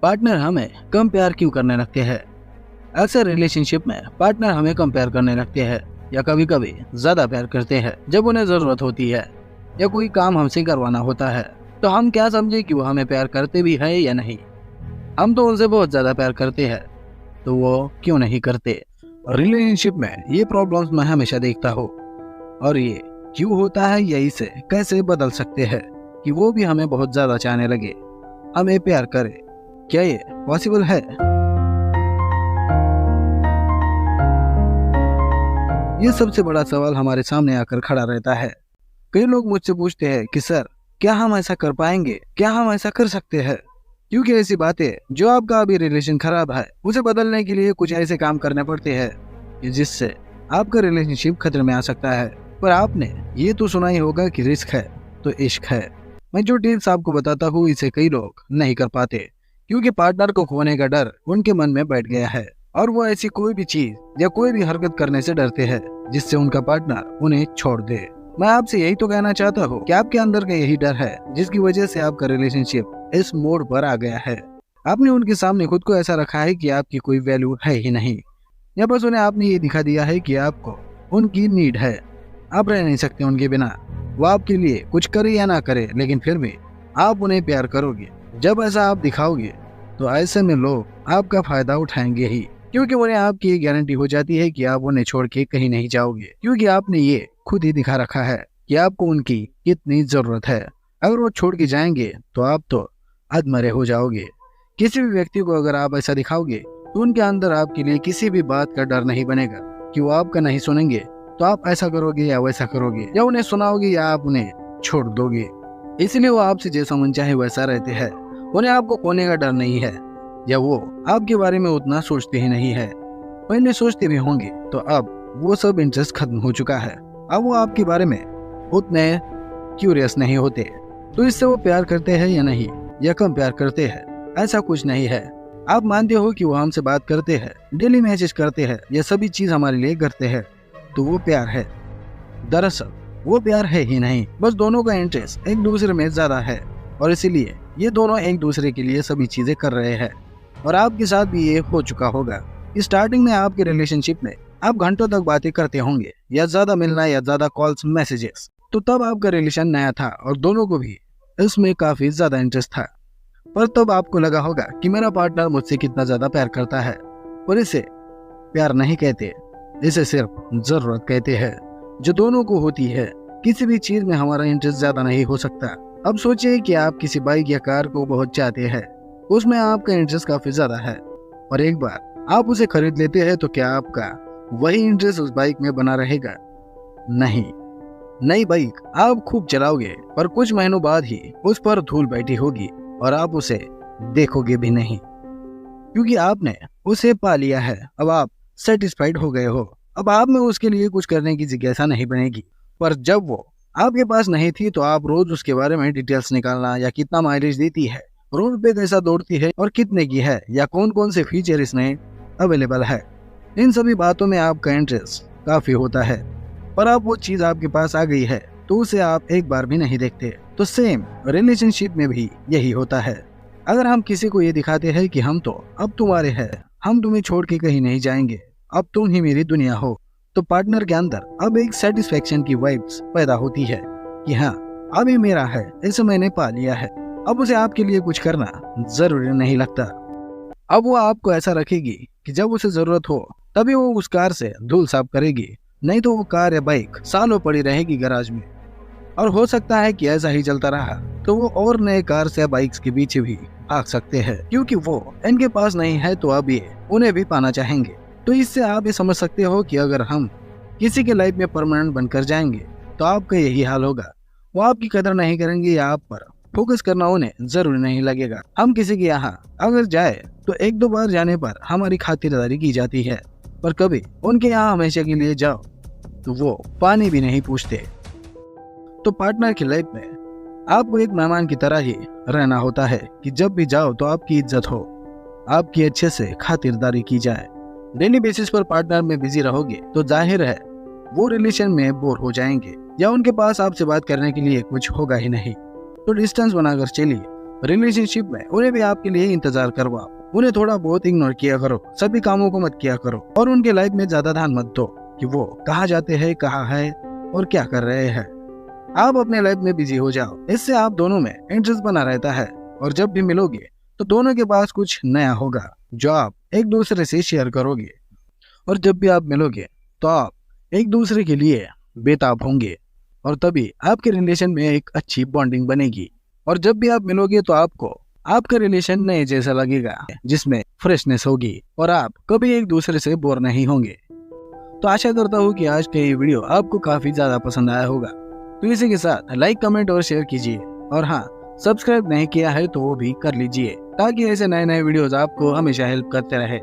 Partner हमें कम प्यार क्यों करने लगते हैं? अक्सर रिलेशनशिप में पार्टनर हमें कम प्यार करने लगते हैं या कभी कभी ज्यादा प्यार करते हैं जब उन्हें जरूरत होती है या कोई काम हमसे करवाना होता है। तो हम क्या समझे कि वो हमें प्यार करते भी हैं या नहीं। हम तो उनसे बहुत ज्यादा प्यार करते हैं, तो वो क्यों नहीं करते? रिलेशनशिप में ये प्रॉब्लम्स मैं हमेशा देखता हूँ, और ये क्यों होता है या इसे कैसे बदल सकते हैं कि वो भी हमें बहुत ज्यादा चाहने लगे, हमें प्यार करे। क्या ये पॉसिबल है? ये सबसे बड़ा सवाल हमारे सामने आकर खड़ा रहता है। कई लोग मुझसे पूछते हैं कि सर, क्या हम ऐसा कर पाएंगे, क्या हम ऐसा कर सकते हैं? क्योंकि ऐसी बातें जो आपका अभी रिलेशन खराब है उसे बदलने के लिए कुछ ऐसे काम करने पड़ते हैं जिससे आपका रिलेशनशिप खतरे में आ सकता है। पर आपने ये तो सुना ही होगा कि रिस्क है तो इश्क है। मैं जो टिप्स आपको बताता हूँ इसे कई लोग नहीं कर पाते क्योंकि पार्टनर को खोने का डर उनके मन में बैठ गया है और वो ऐसी कोई भी चीज या कोई भी हरकत करने से डरते हैं जिससे उनका पार्टनर उन्हें छोड़ दे। मैं आपसे यही तो कहना चाहता हूँ कि आपके अंदर का यही डर है जिसकी वजह से आपका रिलेशनशिप इस मोड़ पर आ गया है। आपने उनके सामने खुद को ऐसा रखा है कि आपकी कोई वैल्यू है ही नहीं, या बस उन्हें आपने ये दिखा दिया है कि आपको उनकी नीड है, आप रह नहीं सकते उनके बिना। वो आपके लिए कुछ करे या ना करे लेकिन फिर भी आप उन्हें प्यार करोगे। जब ऐसा आप दिखाओगे तो ऐसे में लोग आपका फायदा उठाएंगे ही, क्योंकि उन्हें आपकी ये गारंटी हो जाती है कि आप उन्हें छोड़ के कहीं नहीं जाओगे, क्योंकि आपने ये खुद ही दिखा रखा है कि आपको उनकी कितनी जरूरत है। अगर वो छोड़ के जाएंगे तो आप तो अधमरे हो जाओगे। किसी भी व्यक्ति को अगर आप ऐसा दिखाओगे तो उनके अंदर आपके लिए किसी भी बात का डर नहीं बनेगा कि वो आपका नहीं सुनेंगे, तो आप ऐसा करोगे या वैसा करोगे, या उन्हें सुनाओगे या आप उन्हें छोड़ दोगे। इसलिए वो आपसे जैसा मन चाहे वैसा रहते हैं। उन्हें आपको खोने का डर नहीं है, या वो आपके बारे में उतना सोचते ही नहीं है। पहले सोचते भी होंगे तो अब वो सब इंटरेस्ट खत्म हो चुका है। अब वो आपके बारे में उतने क्यूरियस नहीं होते। तो इससे वो प्यार करते हैं या नहीं, या कम प्यार करते हैं, ऐसा कुछ नहीं है। आप मानते हो कि वो हमसे बात करते हैं, डेली मैसेज करते हैं, ये सभी चीज हमारे लिए करते हैं, तो वो प्यार है। दरअसल वो प्यार है ही नहीं, बस दोनों का इंटरेस्ट एक दूसरे में ज्यादा है और इसीलिए ये दोनों एक दूसरे के लिए सभी चीजें कर रहे हैं। और आपके साथ भी ये हो चुका होगा। स्टार्टिंग में आपके रिलेशनशिप में आप घंटों तक बातें करते होंगे, या ज्यादा मिलना या ज्यादा कॉल्स मैसेजेस, तो तब आपका रिलेशन नया था और दोनों को भी इसमें काफी ज्यादा इंटरेस्ट था। पर तब आपको लगा होगा कि मेरा पार्टनर मुझसे कितना ज्यादा प्यार करता है, और इसे प्यार नहीं कहते, इसे सिर्फ जरूरत कहते हैं, जो दोनों को होती है। किसी भी चीज में हमारा इंटरेस्ट ज्यादा नहीं हो सकता। अब सोचिए कि आप किसी बाइक या कार को बहुत चाहते हैं, उसमें आपका इंटरेस्ट काफी ज्यादा है, और एक बार आप उसे खरीद लेते हैं तो क्या आपका वही इंटरेस्ट उस बाइक में बना रहेगा? नहीं। नई बाइक आप खूब चलाओगे, पर कुछ महीनों बाद ही उस पर धूल बैठी होगी और आप उसे देखोगे भी नहीं, क्योंकि आपने उसे पा लिया है। अब आप सेटिस्फाइड हो गए हो। अब आप में उसके लिए कुछ करने की जिज्ञासा नहीं बनेगी। पर जब वो आपके पास नहीं थी तो आप रोज उसके बारे में डिटेल्स निकालना, या कितना माइलेज देती है, रोड पे कैसा दौड़ती है और कितने की है, या कौन कौन से फीचर इसमें अवेलेबल है, इन सभी बातों में आपका इंटरेस्ट काफी होता है। पर अब वो चीज आपके पास आ गई है तो उसे आप एक बार भी नहीं देखते। तो सेम रिलेशनशिप में भी यही होता है। अगर हम किसी को ये दिखाते हैं कि हम तो अब तुम्हारे हैं, हम तुम्हें छोड़ के कहीं नहीं जाएंगे, अब तुम ही मेरी दुनिया हो, तो पार्टनर के अंदर अब एक सेटिस्फेक्शन की वाइब्स पैदा होती है कि हाँ, अब ये मेरा है, इसे मैंने पा लिया है, अब उसे आपके लिए कुछ करना जरूरी नहीं लगता। अब वो आपको ऐसा रखेगी कि जब उसे जरूरत हो तभी वो उस कार से धूल साफ करेगी, नहीं तो वो कार या बाइक सालों पड़ी रहेगी गैराज में। और हो सकता है कि ऐसा ही चलता रहा तो वो और नए कार या बाइक्स के पीछे भी भाग सकते हैं, क्योंकि वो इनके पास नहीं है तो अब ये उन्हें भी पाना चाहेंगे। तो इससे आप ये समझ सकते हो कि अगर हम किसी के लाइफ में परमानेंट बनकर जाएंगे तो आपका यही हाल होगा। वो आपकी कदर नहीं करेंगे या आप पर फोकस करना उन्हें जरूरी नहीं लगेगा। हम किसी के यहाँ अगर जाए तो एक दो बार जाने पर हमारी खातिरदारी की जाती है, पर कभी उनके यहाँ हमेशा के लिए जाओ तो वो पानी भी नहीं पूछते। तो पार्टनर की लाइफ में आपको एक मेहमान की तरह ही रहना होता है कि जब भी जाओ तो आपकी इज्जत हो, आपकी अच्छे से खातिरदारी की जाए। डेली बेसिस पर पार्टनर में बिजी रहोगे तो जाहिर है वो रिलेशन में बोर हो जाएंगे, या उनके पास आपसे बात करने के लिए कुछ होगा ही नहीं। तो डिस्टेंस बनाकर चलिए, रिलेशनशिप में उन्हें भी आपके लिए इंतजार करवाओ, उन्हें थोड़ा बहुत इग्नोर किया करो, सभी कामों को मत किया करो और उनके लाइफ में ज्यादा ध्यान मत दो कि वो कहाँ जाते हैं, कहाँ है और क्या कर रहे हैं। आप अपने लाइफ में बिजी हो जाओ, इससे आप दोनों में इंटरेस्ट बना रहता है और जब भी मिलोगे तो दोनों के पास कुछ नया होगा जो आप एक दूसरे से शेयर करोगे और जब भी आप मिलोगे तो आप एक दूसरे के लिए बेताब होंगे और तभी आपके रिलेशन में एक अच्छी बॉन्डिंग बनेगी और जब भी आप मिलोगे तो आपको आपका रिलेशन नए जैसा लगेगा जिसमें फ्रेशनेस होगी और आप कभी एक दूसरे से बोर नहीं होंगे। तो आशा करता हूँ कि आज का ये वीडियो आपको काफी ज्यादा पसंद आया होगा। तो इसी के साथ लाइक, कमेंट और शेयर कीजिए और हाँ, सब्सक्राइब नहीं किया है तो वो भी कर लीजिए ताकि ऐसे नए नए वीडियोस आपको हमेशा हेल्प करते रहे।